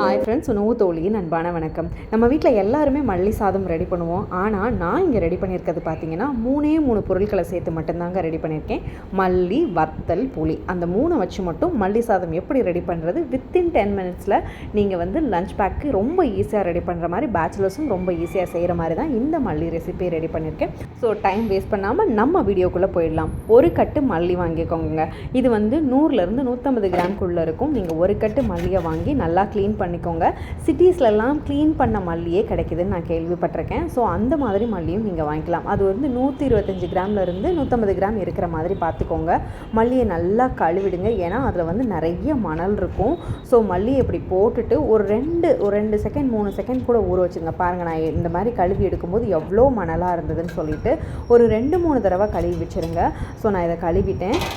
Hi friends, உணவு தோழியின் அன்பான வணக்கம். நம்ம வீட்டில் எல்லாருமே மல்லி சாதம் ரெடி பண்ணுவோம். ஆனால் நான் இங்கே ரெடி பண்ணியிருக்கிறது பார்த்தீங்கன்னா 3 பொருட்களை சேர்த்து மட்டும்தாங்க ரெடி பண்ணியிருக்கேன். மல்லி, வத்தல், புளி, அந்த 3 வச்சு மட்டும் மல்லி சாதம் எப்படி ரெடி பண்ணுறது வித்தின் 10 மினிட்ஸில் நீங்கள் வந்து லஞ்ச் பேக்கு ரொம்ப ஈஸியாக ரெடி பண்ணுற மாதிரி, பேச்சுலர்ஸும் ரொம்ப ஈஸியாக செய்கிற மாதிரி தான் இந்த மல்லி ரெசிபி ரெடி பண்ணியிருக்கேன். ஸோ டைம் வேஸ்ட் பண்ணாமல் நம்ம வீடியோக்குள்ளே போயிடலாம். ஒரு கட்டு மல்லி வாங்கிக்கோங்க. இது வந்து 100லேருந்து 150 கிராம்குள்ளே இருக்கும். நீங்கள் ஒரு கட்டு மல்லியை வாங்கி நல்லா க்ளீன் பண்ணிக்கோங்க. சிட்டிஸ்லலாம் க்ளீன் பண்ண மல்லியே கிடைக்குதுன்னு நான் கேள்விப்பட்டிருக்கேன். ஸோ அந்த மாதிரி மல்லியும் நீங்கள் வாங்கிக்கலாம். அது வந்து 125 கிராம்லேருந்து 150 கிராம் இருக்கிற மாதிரி பார்த்துக்கோங்க. மல்லியை நல்லா கழுவிடுங்க. ஏன்னா அதில் வந்து நிறைய மணல் இருக்கும். ஸோ மல்லியை இப்படி போட்டுட்டு ஒரு 2 செகண்ட் 3 செகண்ட் கூட ஊற வச்சுருங்க. பாருங்கள், நான் இந்த மாதிரி கழுவி எடுக்கும்போது எவ்வளோ மணலாக இருந்ததுன்னு சொல்லிட்டு ஒரு 2-3 தடவை கழுவி வச்சுருங்க. ஸோ நான் இதை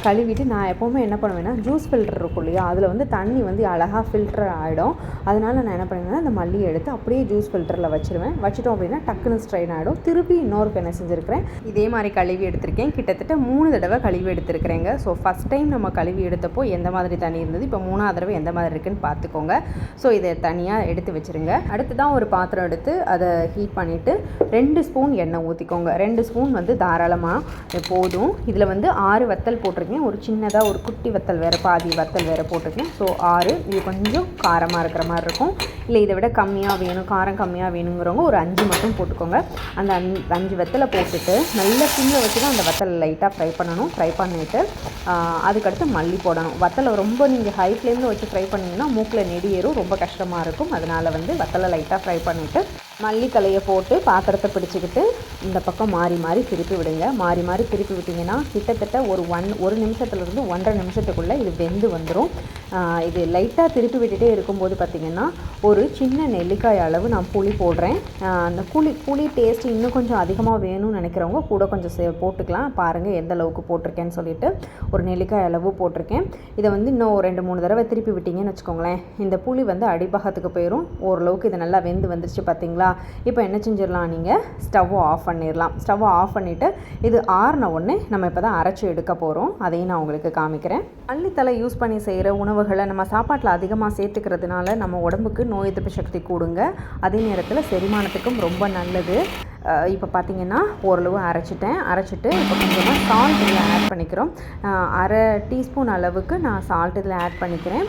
கழுவிட்டு நான் எப்போவுமே என்ன பண்ணுவேன்னா, ஜூஸ் ஃபில்டர் இருக்கும் இல்லையா, அதில் வந்து தண்ணி வந்து அழகாக ஃபில்டர் ஆகிடும். அதனால் நான் என்ன பண்ணுவேன்னா, அந்த மல்லியை எடுத்து அப்படியே ஜூஸ் ஃபில்டரில் வச்சிட்டோம் அப்படின்னா டக்குன்னு ஸ்ட்ரெயின் ஆகிடும். திருப்பி இன்னொரு என்ன செஞ்சுருக்கிறேன், இதே மாதிரி கழுவி எடுத்திருக்கேன். கிட்டத்தட்ட 3 தடவை கழுவி எடுத்துருக்கிறேங்க. ஸோ ஃபஸ்ட் டைம் நம்ம கழுவி எடுத்தப்போ எந்த மாதிரி தண்ணி இருந்தது, இப்போ 3ஆவது தடவை எந்த மாதிரி இருக்குதுன்னு பார்த்துக்கோங்க. ஸோ இதை தனியாக எடுத்து வச்சுருங்க. அடுத்து தான் ஒரு பாத்திரம் எடுத்து அதை ஹீட் பண்ணிவிட்டு 2 ஸ்பூன் எண்ணெய் ஊற்றிக்கோங்க. 2 ஸ்பூன் வந்து தாராளமாக போதும். இதில் வந்து 6 வத்தல் போட்டிருக்கேன். ஒரு சின்னதாக ஒரு குட்டி வத்தல் வேறு, பாதி வத்தல் வேறு போட்டிருக்கேன். ஸோ 6. இது கொஞ்சம் காரமாக இருக்கிற மாதிரி இருக்கும். இல்லை இதை விட கம்மியாக வேணும், காரம் கம்மியாக வேணுங்கிறவங்க ஒரு 5 மட்டும் போட்டுக்கோங்க. அந்த 5 வத்தலை போட்டுட்டு நல்ல சிம்மில் வச்சு தான் அந்த வத்தலை லைட்டாக ஃப்ரை பண்ணணும். ஃப்ரை பண்ணிவிட்டு அதுக்கடுத்து மல்லி போடணும். வத்தலை ரொம்ப நீங்கள் ஹை ஃப்ளேமில் வச்சு ஃப்ரை பண்ணிங்கன்னா மூக்கில் நெடி ஏறும், ரொம்ப கஷ்டமாக இருக்கும். அதனால் வந்து வத்தலை லைட்டாக ஃப்ரை பண்ணிவிட்டு மல்லி தலையை போட்டு பாத்திரத்தை பிடிச்சிக்கிட்டு இந்த பக்கம் மாறி திருப்பி விடுங்க. மாறி திருப்பி விட்டிங்கன்னா கிட்டத்தட்ட ஒரு நிமிஷத்துலேருந்து 1.5 நிமிஷத்துக்குள்ளே இது வெந்து வந்துடும். இது லைட்டாக திருப்பி விட்டுட்டே இருக்கும்போது பார்த்திங்கன்னா ஒரு சின்ன நெல்லிக்காய் அளவு நான் புளி போடுறேன். அந்த புளி டேஸ்ட் இன்னும் கொஞ்சம் அதிகமாக வேணும்னு நினைக்கிறவங்க கூட கொஞ்சம் போட்டுக்கலாம். பாருங்கள் எந்த அளவுக்கு போட்டிருக்கேன்னு சொல்லிட்டு ஒரு நெல்லிக்காய் அளவு போட்டிருக்கேன். இதை வந்து இன்னும் 2-3 தடவை திருப்பி விட்டிங்கன்னு வச்சுக்கோங்களேன், இந்த புளி வந்து அடிபாகத்துக்கு போயிடும். ஓரளவுக்கு இது நல்லா வெந்து வந்துருச்சு பார்த்திங்களா. இப்போ என்ன செஞ்சிடலாம், நீங்கள் ஸ்டவ்வை ஆஃப் பண்ணிடலாம். ஸ்டவ்வை ஆஃப் பண்ணிவிட்டு இது ஆறின உடனே நம்ம இப்போ தான் அரைச்சி எடுக்க போகிறோம். அதையும் நான் உங்களுக்கு காமிக்கிறேன். மல்லித்தலை யூஸ் பண்ணி செய்கிற உணவுகளை நம்ம சாப்பாட்டில் அதிகமாக சேர்த்துக்கிறதுனால நம்ம உடம்புக்கு நோய் எதிர்ப்பு சக்தி கூடுங்க. அதே நேரத்தில் செரிமானத்துக்கும் ரொம்ப நல்லது. இப்போ பார்த்திங்கன்னா ஓரளவு அரைச்சிட்டு இப்போ கொஞ்சமாக சால்ட் இதில் ஆட் பண்ணிக்கிறோம். 1/2 டீஸ்பூன் அளவுக்கு நான் சால்ட் இதில் ஆட் பண்ணிக்கிறேன்.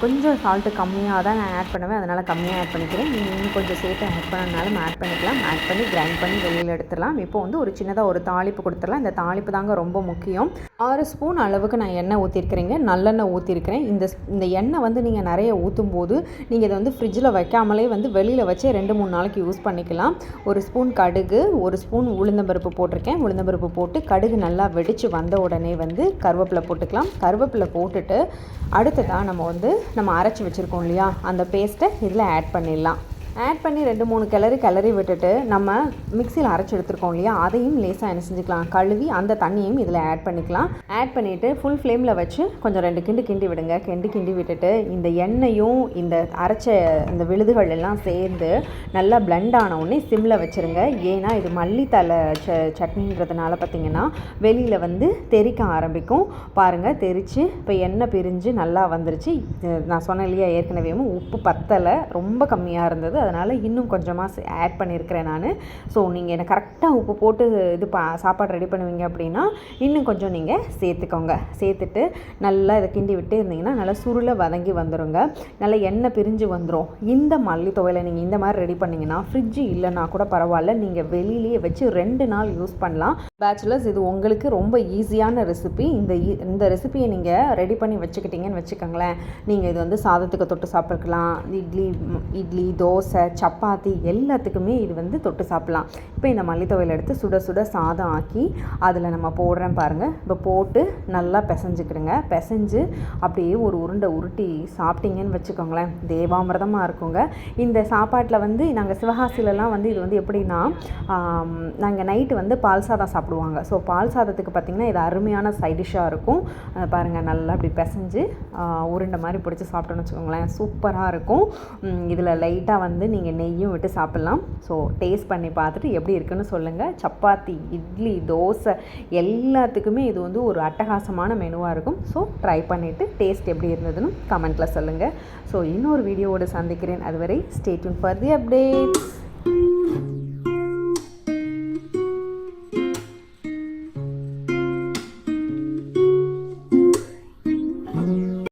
கொஞ்சம் சால்ட்டு கம்மியாக தான் நான் ஆட் பண்ணுவேன், அதனால் கம்மியாக ஆட் பண்ணிக்கிறேன். நீங்கள் இன்னும் கொஞ்சம் சேர்த்து ஆட் பண்ணனாலும் ஆட் பண்ணிக்கலாம். ஆட் பண்ணி கிரைண்ட் பண்ணி வெளியில் எடுத்துடலாம். இப்போ வந்து ஒரு சின்னதாக ஒரு தாளிப்பு கொடுத்துடலாம். இந்த தாளிப்பு தாங்க ரொம்ப முக்கியம். 6 ஸ்பூன் அளவுக்கு நான் எண்ணெய் ஊற்றிருக்கிறேங்க, நல்லெண்ணெய் ஊற்றிருக்கிறேன். இந்த எண்ணெய் வந்து நீங்கள் நிறைய ஊற்றும் போது நீங்கள் இதை வந்து ஃப்ரிட்ஜில் வைக்காமலே வந்து வெளியில் வச்சு 2-3 நாளைக்கு யூஸ் பண்ணிக்கலாம். 1 ஸ்பூன் கடுகு, 1 ஸ்பூன் உளுந்தம்பருப்பு போட்டிருக்கேன். உளுந்தம்பருப்பு போட்டு கடுகு நல்லா வெடித்து வந்த உடனே வந்து கருவேப்பிலை போட்டுக்கலாம். கருவேப்பிலை போட்டுட்டு அடுத்ததாக நம்ம அரைச்சி வச்சுருக்கோம் இல்லையா, அந்த பேஸ்ட்டை இதில் ஆட் பண்ணிடலாம். ஆட் பண்ணி 2-3 கிளறி விட்டுட்டு நம்ம மிக்சியில் அரைச்சி எடுத்துருக்கோம் இல்லையா, அதையும் லேசாக என்ன செஞ்சுக்கலாம், கழுவி அந்த தண்ணியும் இதில் ஆட் பண்ணிக்கலாம். ஆட் பண்ணிவிட்டு ஃபுல் ஃப்ளேமில் வச்சு கொஞ்சம் 2 கிண்டி விடுங்க. கிண்டி விட்டுட்டு இந்த எண்ணெயும் இந்த அரைச்ச இந்த விழுதுகள் எல்லாம் சேர்ந்து நல்லா பிளெண்ட் ஆன உடனே சிம்மில் வச்சுருங்க. ஏன்னா இது மல்லித்தலை சட்னின்றதுனால பார்த்திங்கன்னா வெளியில் வந்து தெறிக்க ஆரம்பிக்கும். பாருங்கள், தெரித்து இப்போ எண்ணெய் பிரிஞ்சு நல்லா வந்துருச்சு. நான் சொன்னேன் இல்லையா ஏற்கனவே உப்பு பத்தலை, ரொம்ப கம்மியாக இருந்தது. அதனால் இன்னும் கொஞ்சமாக ஆட் பண்ணியிருக்கிறேன் நான். ஸோ நீங்கள் எனக்கு கரெக்டாக உப்பு போட்டு சாப்பாடு ரெடி பண்ணுவீங்க அப்படின்னா இன்னும் கொஞ்சம் நீங்கள் சேர்த்துக்கோங்க. சேர்த்துட்டு நல்லா இதை கிண்டி விட்டு இருந்தீங்கன்னா நல்லா சுருளை வதங்கி வந்துடுங்க. நல்லா எண்ணெய் பிரிஞ்சு வந்துடும். இந்த மல்லி துவையலை நீங்கள் இந்த மாதிரி ரெடி பண்ணிங்கன்னா ஃப்ரிட்ஜு இல்லைன்னா கூட பரவாயில்ல, நீங்கள் வெளியிலேயே வச்சு 2 நாள் யூஸ் பண்ணலாம். பேச்சுலர்ஸ், இது உங்களுக்கு ரொம்ப ஈஸியான ரெசிபி. இந்த ரெசிபியை நீங்கள் ரெடி பண்ணி வச்சுக்கிட்டீங்கன்னு வச்சுக்கோங்களேன், நீங்கள் இது வந்து சாதத்துக்கு தொட்டு சாப்பிட்டுக்கலாம். இட்லி, தோசை, சப்பாத்தி எல்லாத்துக்குமே இது வந்து தொட்டு சாப்பிட்லாம். இப்போ இந்த மல்லி துவையல் எடுத்து சுட சாதம் ஆக்கி அதில் நம்ம போடுறேன் பாருங்கள். இப்போ போட்டு நல்லா பிசைஞ்சுக்கிடுங்க. பிசைஞ்சு அப்படியே ஒரு உருண்டை உருட்டி சாப்பிட்டீங்கன்னு வச்சுக்கோங்களேன், தேவாமிர்தமாக இருக்குங்க. இந்த சாப்பாட்டில் வந்து நாங்கள் சிவகாசிலலாம் வந்து இது வந்து எப்படின்னா, நாங்கள் நைட்டு வந்து பால் சாதம் சாப்பிடுவாங்க. ஸோ பால் சாதத்துக்கு பார்த்திங்கன்னா இது அருமையான சைடிஷ்ஷாக இருக்கும். பாருங்கள், நல்லா அப்படி பிசைஞ்சு உருண்டை மாதிரி பிடிச்சி சாப்பிட்டோன்னு வச்சுக்கோங்களேன், சூப்பராக இருக்கும். இதில் லைட்டாக வந்து வந்து நீங்கள் நெய்யும் விட்டு சாப்பிட்லாம். ஸோ டேஸ்ட் பண்ணி பார்த்துட்டு எப்படி இருக்குன்னு சொல்லுங்கள். சப்பாத்தி, இட்லி, தோசை எல்லாத்துக்குமே இது வந்து ஒரு அட்டகாசமான மெனுவாக இருக்கும். ஸோ ட்ரை பண்ணிவிட்டு டேஸ்ட் எப்படி இருந்ததுன்னு கமெண்ட்டில் சொல்லுங்கள். ஸோ இன்னொரு வீடியோவோடு சந்திக்கிறேன். அதுவரை stay tune for the updates.